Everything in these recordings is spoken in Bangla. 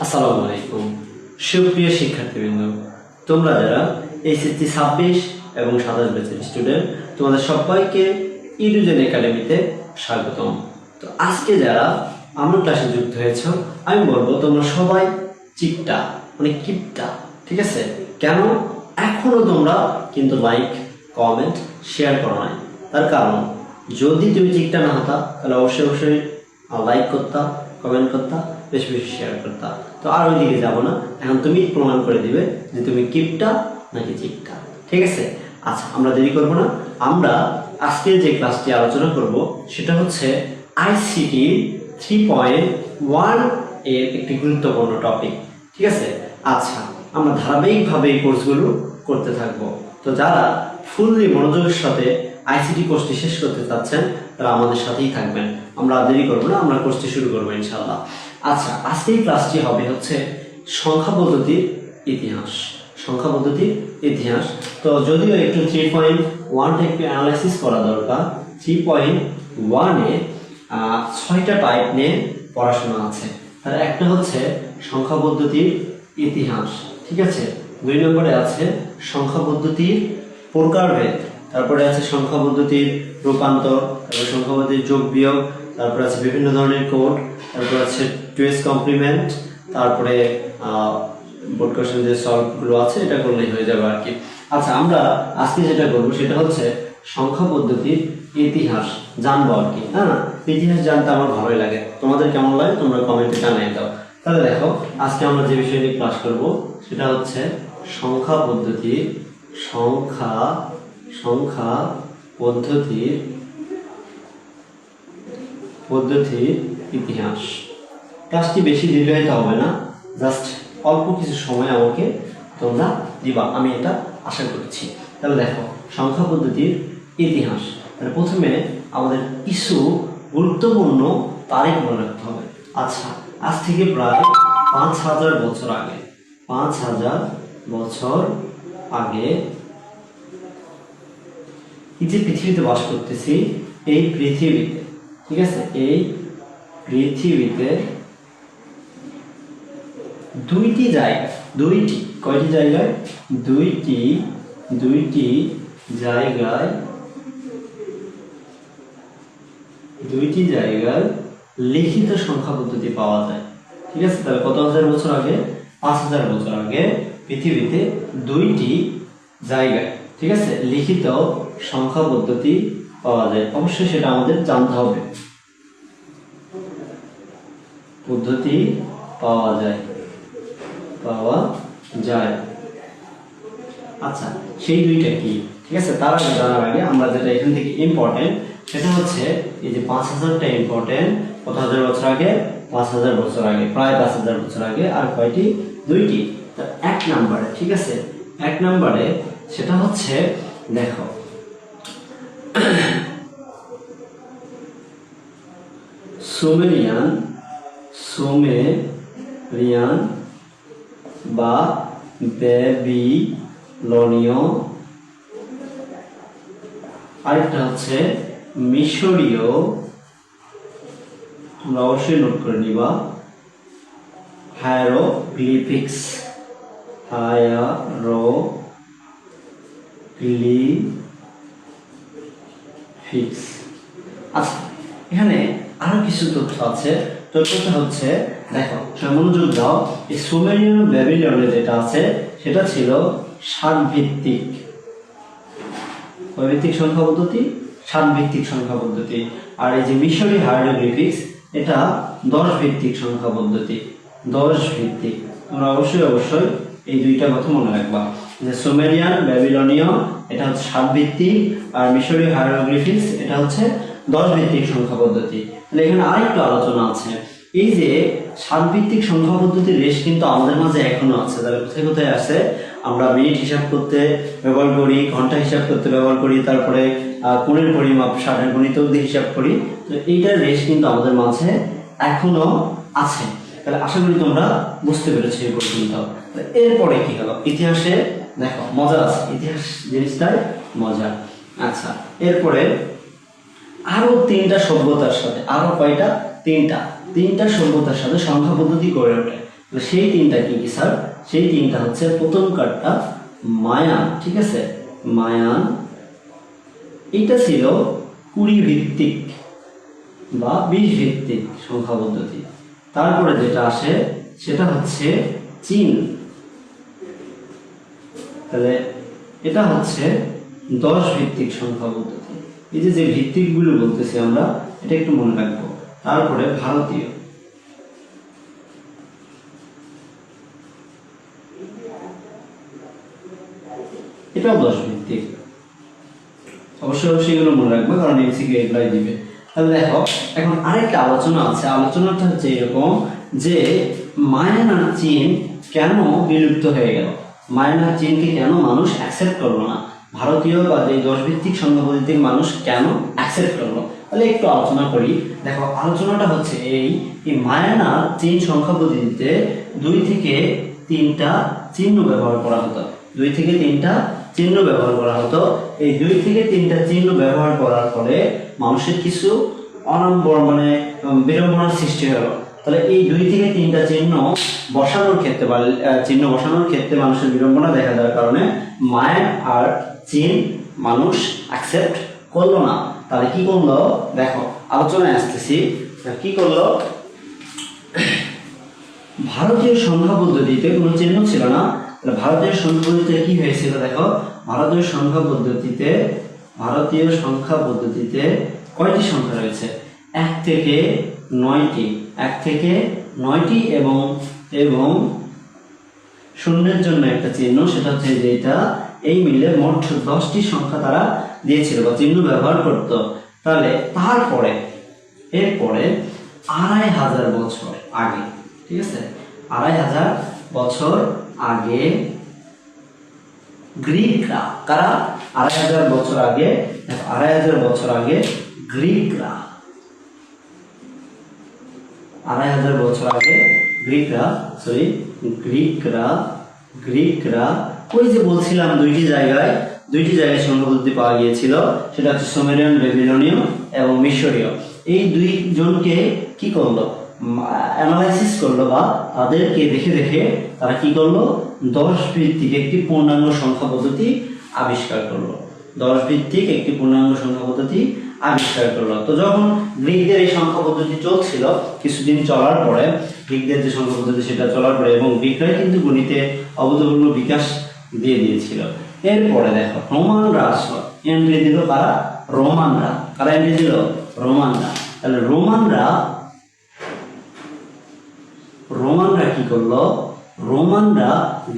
আসসালামু আলাইকুম সুপ্রিয় শিক্ষার্থীবৃন্দ, তোমরা যারা এইচএসসি 26 এবং 27 ব্যাচের স্টুডেন্ট, তোমাদের সবাইকে ইডুজেন একাডেমিতে স্বাগতম। তো আজকে যারা আমার ক্লাসে যুক্ত হয়েছ, আমি বলবো তোমরা সবাই চিপটা মানে কিপটা, ঠিক আছে? কেন এখনো তোমরা কিন্তু লাইক কমেন্ট শেয়ার করো নাই? তার কারণ যদি তুমি চিকটা না হতা তাহলে অবশ্যই লাইক করতা, কমেন্ট করতা, বেশি বেশি শেয়ার করতা। তো আর ওইদিকে যাবো না, এখন তুমি প্রমাণ করে দিবে যে তুমি কিপটা নাকি চিকটা, ঠিক আছে? আচ্ছা, আমরা দেরি করবো না, আমরা আজকের যে ক্লাসটি আলোচনা করব সেটা হচ্ছে আইসিটি 3.1 এর একটি গুরুত্বপূর্ণ টপিক, ঠিক আছে? আচ্ছা, আমরা ধারাবাহিকভাবে এই কোর্সগুলো করতে থাকবো। তো যারা ফুললি মনোযোগের সাথে আইসিটি কোর্সটি শেষ করতে চাচ্ছেন তারা আমাদের সাথেই থাকবেন। আমরা দেরি করবো না, আমরা কোর্সটি শুরু করবো ইনশাআল্লাহ। আচ্ছা, আজকের ক্লাসটি হবে হচ্ছে সংখ্যা পদ্ধতির ইতিহাস। সংখ্যা পদ্ধতির ইতিহাস। তো যদিও একটু 3.1টা একটু অ্যানালাইসিস করা দরকার। 3.1-এ 6টা টাইপ নিয়ে পড়াশোনা আছে। তার একটা হচ্ছে সংখ্যা পদ্ধতির ইতিহাস, ঠিক আছে? 2 নম্বরে আছে সংখ্যা পদ্ধতির প্রকারভেদ, তারপরে আছে সংখ্যা পদ্ধতির রূপান্তর, তারপরে সংখ্যা পদ্ধতির যোগ বিয়োগ, তারপরে আছে বিভিন্ন ধরনের কোড, তারপরে আছে টুয়েস কমপ্লিমেন্ট, তারপরে বোর্ড কোশ্চেন যে সলভগুলো আছে এটা করলেই হয়ে যাবে আর কি। আচ্ছা, আমরা আজকে যেটা করবো সেটা হচ্ছে সংখ্যা পদ্ধতির ইতিহাস জানবো আর কি। হ্যাঁ, ইতিহাস জানতে আমার ভালোই লাগে। তোমাদের কেমন লাগে তোমরা কমেন্টে জানিয়ে দাও। তাহলে দেখো, আজকে আমরা যে বিষয় নিয়ে ক্লাস করব সেটা হচ্ছে সংখ্যা পদ্ধতির পদ্ধতির ইতিহাস। ক্লাসটি বেশি দীর্ঘায়িত হবে না, জাস্ট অল্প কিছু সময় আমাকে তোমরা দিবা, আমি এটা আশা করছি। তাহলে দেখো, সংখ্যা পদ্ধতির ইতিহাস। তাহলে প্রথমে আমাদের কিছু গুরুত্বপূর্ণ তারিখ মনে রাখতে হবে। আচ্ছা, আজ থেকে প্রায় 5000 বছর আগে, 5000 বছর আগে এই যে পৃথিবীতে বাস করতেছি, এই পৃথিবীতে, ঠিক আছে, এই পৃথিবীতে দুইটি জায়গায়, কয়টি জায়গায়? দুইটি জায়গায় লিখিত সংখ্যা পদ্ধতি পাওয়া যায়, ঠিক আছে? তাহলে কত হাজার বছর আগে? 5000 বছর আগে পৃথিবীতে দুইটি জায়গায়, ঠিক আছে, লিখিত সংখ্যা পদ্ধতি পাওয়া যায়। অবশ্যই সেটা আমাদের জানতে হবে। পদ্ধতি পাওয়া যায়। আচ্ছা, সেই দুইটা কি, ঠিক আছে? তার আগে জানার আগে আমরা যেটা এখান থেকে ইম্পর্টেন্ট সেটা হচ্ছে এই যে 5000টা ইম্পর্টেন্ট। কত হাজার বছর আগে? 5000 বছর আগে, প্রায় 5000 বছর আগে। আর কয়টি? দুইটি। তো 1 নম্বরে, ঠিক আছে, 1 নম্বরে সেটা হচ্ছে দেখো, সুমেরিয়ান বা ব্যাবিলনীয়, আরেকটা হচ্ছে মিশরীয়, তোমরা অবশ্যই নোট করে নিবা, হায়ারোগ্লিফিক্স। আচ্ছা, এখানে আরো কিছু তথ্য আছে। তথ্যটা হচ্ছে দেখো, মনোযোগ দাও, এই সুমেরিয়ান ব্যাবিলনে যেটা আছে সেটা ছিল 7 ভিত্তিক সংখ্যা পদ্ধতি, 7 ভিত্তিক সংখ্যা পদ্ধতি। আর এই যে মিশরী হায়ারোগ্লিফিক্স এটা 10 ভিত্তিক সংখ্যা পদ্ধতি, 10 ভিত্তিক। তোমরা অবশ্যই এই দুইটা কথা মনে রাখবা, যে সুমেরিয়ান ব্যাবিলনীয় এটা হচ্ছে 7 ভিত্তিক, আর মিশরী হায়ারোগ্লিফিক্স এটা হচ্ছে 10 ভিত্তিক সংখ্যা পদ্ধতি। তাহলে এখানে আরেকটু আলোচনা আছে, এই যে 7 ভিত্তিক সংখ্যা পদ্ধতির রেশ কিন্তু আমাদের মাঝে এখনো আছে। তাহলে কোথায় আছে? আমরা মিনিট হিসাব করতে ব্যবহার করি, ঘন্টা হিসাব করতে ব্যবহার করি, তারপরে কোণের পরিমাপ, 60-এর গণিতক দিয়ে হিসাব করি। তো এইটার রেশ কিন্তু আমাদের মাঝে এখনো আছে। তাহলে আশা করি তোমরা বুঝতে পেরেছো এই পর্যন্ত। এরপরে কি হলো? ইতিহাসে দেখো মজা আছে, ইতিহাস জিনিসটাই মজা। আচ্ছা, এরপরে আরো 3টা সভ্যতার সাথে, আরো কয়টা? 3টা সভ্যতার সাথে সংখ্যা পদ্ধতি গড়ে ওঠে। সেই তিনটা কি কি স্যার? সেই তিনটা হচ্ছে প্রথম কার্ডটা মায়ান, ঠিক আছে, মায়ান, এটা ছিল 20 ভিত্তিক বা 20 ভিত্তিক সংখ্যা পদ্ধতি। তারপরে যেটা আসে সেটা হচ্ছে চীন, তাহলে এটা হচ্ছে 10 ভিত্তিক সংখ্যা পদ্ধতি। এই যে ভিত্তিকগুলো বলতেছি আমরা, এটা একটু মনে রাখবো। তারপরে ভারতীয়, এটাও 10 ভিত্তিক। অবশ্যই এগুলো মনে রাখবো, কারণ এমসিকিউ এগুলাই দিবে। তাহলে দেখো এখন আরেকটা আলোচনা আছে, আলোচনাটা হচ্ছে এরকম যে মায়ান আর চীন কেন বিলুপ্ত হয়ে গেল, মায়ান আর চীনকে কেন মানুষ অ্যাকসেপ্ট করলো না, ভারতীয় বা এই 10 ভিত্তিক সংখ্যা পদ্ধতির মানুষ কেন অ্যাকসেপ্ট করলো, তাহলে একটু আলোচনা করি। দেখো আলোচনাটা হচ্ছে এই মায়ান আর চীন সংখ্যা পদ্ধতিতে 2 থেকে 3টা চিহ্ন ব্যবহার করা হতো, 2 থেকে 3টা চিহ্ন ব্যবহার করা হতো। এই 2 থেকে 3টা চিহ্ন ব্যবহার করার ফলে মানুষের কিছু অনম্বর মানে বিড়ম্বনার সৃষ্টি হলো। তাহলে এই 2 থেকে 3টা চিহ্ন বসানোর ক্ষেত্রে বা চিহ্ন বসানোর ক্ষেত্রে মানুষের বিড়ম্বনা দেখা দেওয়ার কারণে মায়ান আর চীন মানুষ অ্যাকসেপ্ট করলো না। তাহলে কি করলো, দেখো আলোচনায় আসতেছি, কি করলো, ভারতীয় সংখ্যা পদ্ধতিতে কোনো চিহ্ন ছিল না। ভারতীয় সংখ্যা পদ্ধতিতে কি হয়েছিল, দেখো ভারতীয় সংখ্যা পদ্ধতিতে কয়টি সংখ্যা রয়েছে, 1 থেকে 9টি, 1 থেকে 9টি এবং শূন্যের জন্য একটা চিহ্ন, সেটা হচ্ছে যেটা, এই মিলে মোট 10টি সংখ্যা তারা দিয়েছিল বা চিহ্ন ব্যবহার করত। তাহলে তারপরে এরপরে 2500 বছর আগে, ঠিক আছে, 2500 বছর আগে গ্রিকরা, কারা, 2500 বছর আগে, 2500 বছর আগে গ্রিকরা, 2500 বছর আগে গ্রিকরা ওই যে বলছিলাম দুইটি জায়গায় সংখ্যা পদ্ধতি পাওয়া গিয়েছিল, সেটা হচ্ছে সুমেরিয়ান, বেবিলনীয় এবং মিশরীয়। এই দুইজনকে কি করলো, অ্যানালাইসিস করলো বা তাদেরকে দেখে তারা কি করলো, 10 ভিত্তিক একটি পূর্ণাঙ্গ সংখ্যা পদ্ধতি আবিষ্কার করলো, 10 ভিত্তিক একটি পূর্ণাঙ্গ সংখ্যা পদ্ধতি আবিষ্কার করলো। তো যখন গ্রিকদের এই সংখ্যা পদ্ধতি চলছিল, কিছুদিন চলার পরে গ্রিকদের যে সংখ্যা পদ্ধতি সেটা চলার পরে, এবং গ্রিকরাই কিন্তু গণিতে অভূতপূর্ব বিকাশ দিয়ে দিয়েছিল। এরপরে দেখো রোমানরা আসলো, এন্ট্রি দিল কারা, কারা এন্ট্রি দিল, রোমানরা। তাহলে রোমানরা কি করলো, রোমানরা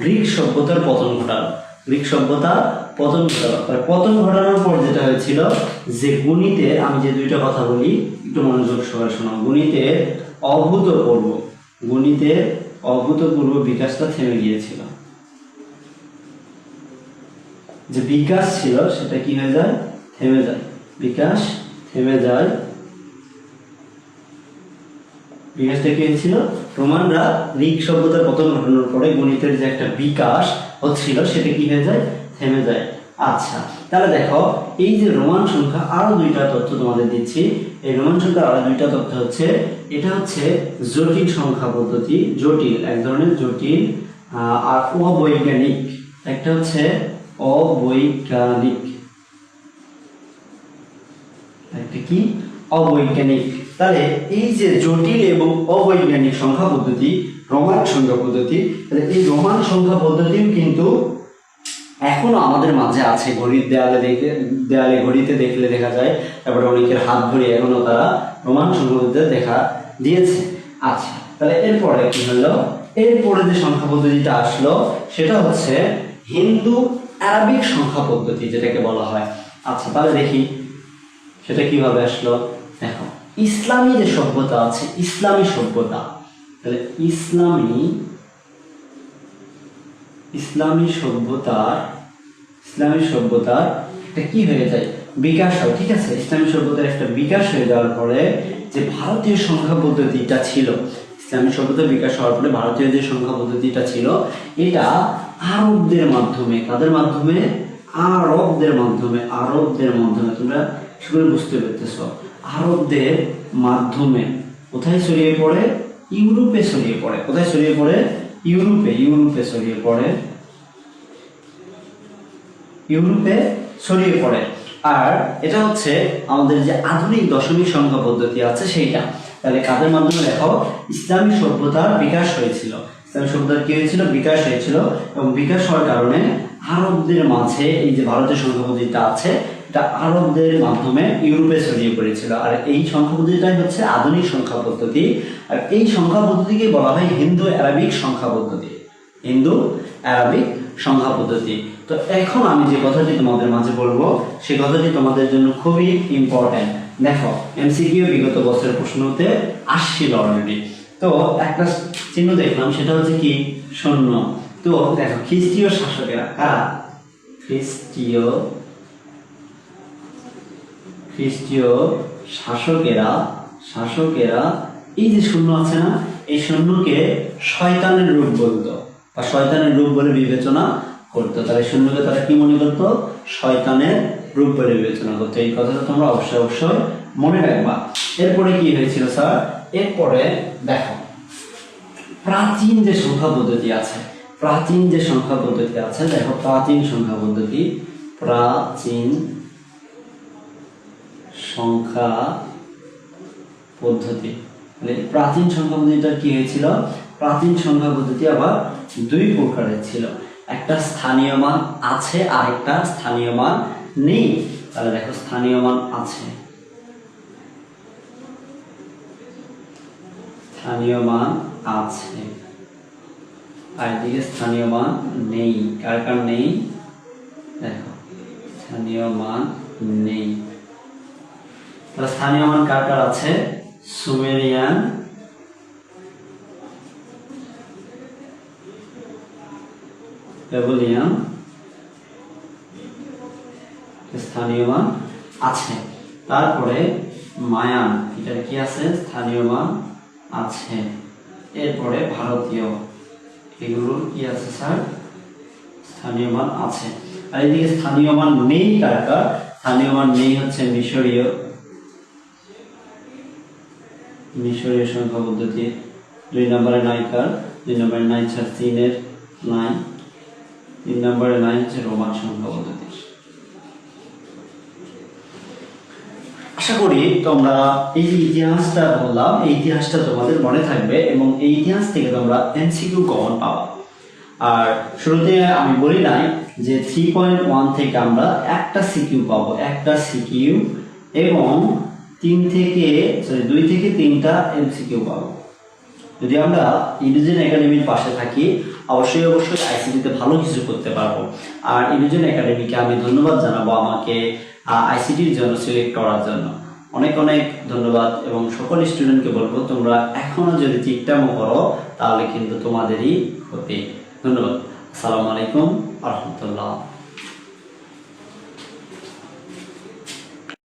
গ্রিক সভ্যতার পতন ঘটালো, পতন ঘটানোর পর যেটা হয়েছিল যে গণিতে, আমি যে দুইটা কথা বলি একটু মনোযোগ সহকারে শোনো, গণিতের অভূতপূর্ব বিকাশটা থেমে গিয়েছিল, যে বিকাশ ছিল সেটা কি হয়ে যায়, থেমে যায়, বিকাশ থেমে যায়। বিকাশটা কি হয়েছিল, রোমানরা গ্রিক সভ্যতার পতন ঘটানোর পরে গণিতের যে একটা বিকাশ হচ্ছিল সেটা কি হয়ে যায়, থেমে যায়। আচ্ছা, তাহলে দেখো এই যে রোমান সংখ্যা, আরো 2টা তথ্য তোমাদের দিচ্ছি। এই রোমান সংখ্যার আরো 2টা তথ্য হচ্ছে, এটা হচ্ছে জটিল সংখ্যা পদ্ধতি, এক ধরনের জটিল আর অবৈজ্ঞানিক, একটা হচ্ছে অবৈজ্ঞানিক, একটা কি, অবৈজ্ঞানিক। তাহলে এই যে জটিল এবং অবৈজ্ঞানিক সংখ্যা পদ্ধতি, রোমান সংখ্যা পদ্ধতি, তাহলে এই রোমান সংখ্যা পদ্ধতিও কিন্তু এখনো আমাদের মাঝে আছে। দেয়ালে ঘড়িতে দেখলে দেখা যায়, তারপরে অনেকের হাত ধরে এখনো তারা রোমান সংখ্যা পদ্ধতি দেখা দিয়েছে। আচ্ছা, তাহলে এরপরে কি হলো, এরপরে যে সংখ্যা পদ্ধতিটা আসলো সেটা হচ্ছে হিন্দু আরবিক সংখ্যা পদ্ধতি, যেটাকে বলা হয়। আচ্ছা, তাহলে দেখি সেটা কিভাবে আসলো। দেখো ইসলামী যে সভ্যতা আছে, ইসলামী সভ্যতা, তাহলে ইসলামী সভ্যতার একটা কি হয়ে যায়, বিকাশ হয়, ঠিক আছে। ইসলামী সভ্যতার একটা বিকাশ হয়ে যাওয়ার পরে যে ভারতীয় সংখ্যা পদ্ধতিটা ছিল, ইসলামী সভ্যতার বিকাশ হওয়ার পরে ভারতীয় যে সংখ্যা পদ্ধতিটা ছিল, এটা আরবদের মাধ্যমে, কাদের মাধ্যমে, আরবদের মাধ্যমে, তোমরা সেগুলো বুঝতে পেরেছ, আরবদের মাধ্যমে কোথায় ছড়িয়ে পড়ে, ইউরোপে ছড়িয়ে পড়ে। কোথায় ছড়িয়ে পড়ে? ইউরোপে ছড়িয়ে পড়ে, ইউরোপে ছড়িয়ে পড়ে। আর এটা হচ্ছে আমাদের যে আধুনিক দশমিক সংখ্যা পদ্ধতি আছে সেইটা। তাহলে কাদের মাধ্যমে দেখো, ইসলামী সভ্যতার বিকাশ হয়েছিল। ইসলামী সভ্যতার কি হয়েছিল? বিকাশ হয়েছিল। এবং বিকাশ হওয়ার কারণে আরবদের মাঝে এই যে ভারতের সংখ্যা পদ্ধতিটা আছে, এটা আরবদের মাধ্যমে ইউরোপে ছড়িয়ে পড়েছিল। আর এই সংখ্যা পদ্ধতিটাই হচ্ছে আধুনিক সংখ্যা পদ্ধতি। আর এই সংখ্যা পদ্ধতিকে বলা হয় হিন্দু অ্যারাবিক সংখ্যা পদ্ধতি। হিন্দু অ্যারাবিক সংখ্যা পদ্ধতি। তো এখন আমি যে কথাটি তোমাদের মাঝে বলবো সেই কথাটি তোমাদের জন্য খুবই ইম্পর্টেন্ট। দেখো, এমসিকিউ বিগত বছরের প্রশ্নতে আসছিল অলরেডি। তো একটা চিহ্ন দেখলাম, সেটা হচ্ছে কি? শূন্য। তো দেখো, খ্রিস্টীয় শাসকেরা কারা? খ্রিস্টীয় শাসকেরা এই যে শূন্য আছে না, এই শূন্যকে শয়তানের রূপ বলতো বা শয়তানের রূপ বলে বিবেচনা করতো। তাহলে শূন্যকে তারা কি মনে করতো? শয়তানের রূপ বলে বিবেচনা করতো। এই কথাটা তোমরা অবশ্যই মনে রাখবা। এরপরে কি হয়েছিল স্যার? এরপরে দেখো, প্রাচীন যে সংখ্যা পদ্ধতি আছে, দেখো প্রাচীন সংখ্যা পদ্ধতি, প্রাচীন সংখ্যা পদ্ধতিটা কি হয়েছিল? প্রাচীন সংখ্যা পদ্ধতি আবার দুই প্রকারের ছিল। একটা স্থানীয় মান আছে আর একটা স্থানীয় মান নেই। তাহলে দেখো, স্থানীয় মান আছে, আর এদিকে স্থানীয় মান নেই। কার নেই? দেখো, স্থানীয় মান নেই। তাহলে স্থানীয় মান কার আছে? সুমেরিয়ান, ব্যাবিলনিয়ান স্থানীয় মান আছে। তারপরে মায়ান, এটা কি আছে? স্থানীয় মান আছে। এরপরে ভারতীয়, এগুলোর কি আছে স্যার? স্থানীয় মান আছে। আর এদিকে স্থানীয় মান নেই কার? স্থানীয় মান নেই হচ্ছে মিশরীয় সংখ্যা পদ্ধতি। 2 নম্বরে নাই কার? 2 নম্বরে নাই হচ্ছে চীনের নাই। 3 নম্বরে নাই হচ্ছে রোমান সংখ্যা পদ্ধতি। আশা করি তোমরা এই যে ইতিহাসটা বললাম, এই ইতিহাসটা তোমাদের মনে থাকবে এবং এই ইতিহাস থেকে তোমরা এমসিকিউ কমন পাবা। আর শুরুতে আমি বলি নাই যে 3.1 থেকে আমরা একটা সিকিউ পাবো, এবং 2 থেকে 3টা এমসিকিউ পাবো। যদি আমরা ইলুজিন একাডেমির পাশে থাকি, অবশ্যই আইসিটিতে ভালো কিছু করতে পারবো। আর ইলুজিন একাডেমিকে আমি ধন্যবাদ জানাবো আমাকে আইসিটির জন্য সিলেক্ট করার জন্য। অনেক ধন্যবাদ। এবং সকল স্টুডেন্টকে বলবো, তোমরা এখনো যদি ঠিকঠাক করো তাহলে কিন্তু তোমাদেরই ক্ষতি। ধন্যবাদ। আসসালামু আলাইকুম ওয়া রাহমাতুল্লাহ।